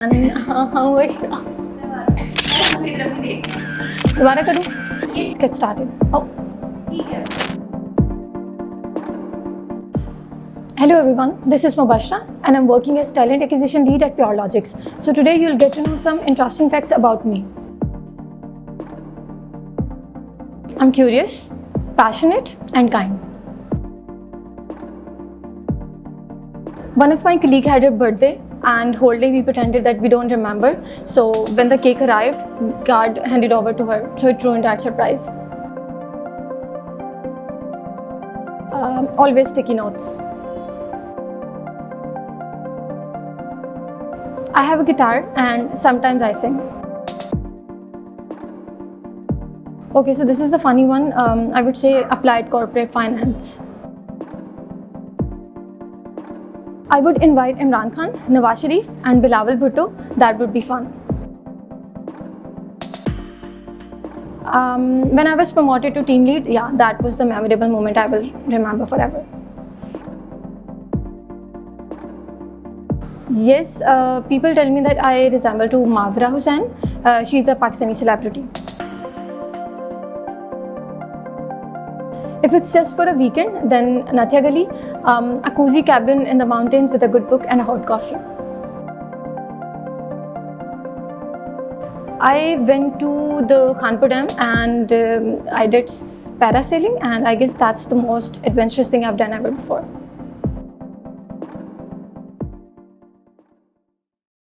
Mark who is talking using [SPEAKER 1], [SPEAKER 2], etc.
[SPEAKER 1] Mubashra. दोबारा करूँ? Let's get started. Oh. Hello everyone, this is Mubashra and I'm working as Talent Acquisition Lead at PureLogics. So today you'll get to know some interesting facts about me. I'm curious, passionate and kind. One of my colleagues had a birthday and whole day we pretended that we don't remember. So when the cake arrived, guard handed over to her. So it ruined that surprise. Always sticky notes. I have a guitar and sometimes I sing. Okay, so this is the funny one. I would say applied corporate finance. I would invite Imran Khan, Nawaz Sharif and Bilawal Bhutto. That would be fun. When I was promoted to team lead, yeah, that was the memorable moment I will remember forever. Yes, people tell me that I resemble to Mubashra Hussain. She's a Pakistani celebrity. If it's just for a weekend, then Natya Gali, a cozy cabin in the mountains with a good book and a hot coffee. I went to the Khanpur Dam and I did parasailing, and I guess that's the most adventurous thing I've done ever before.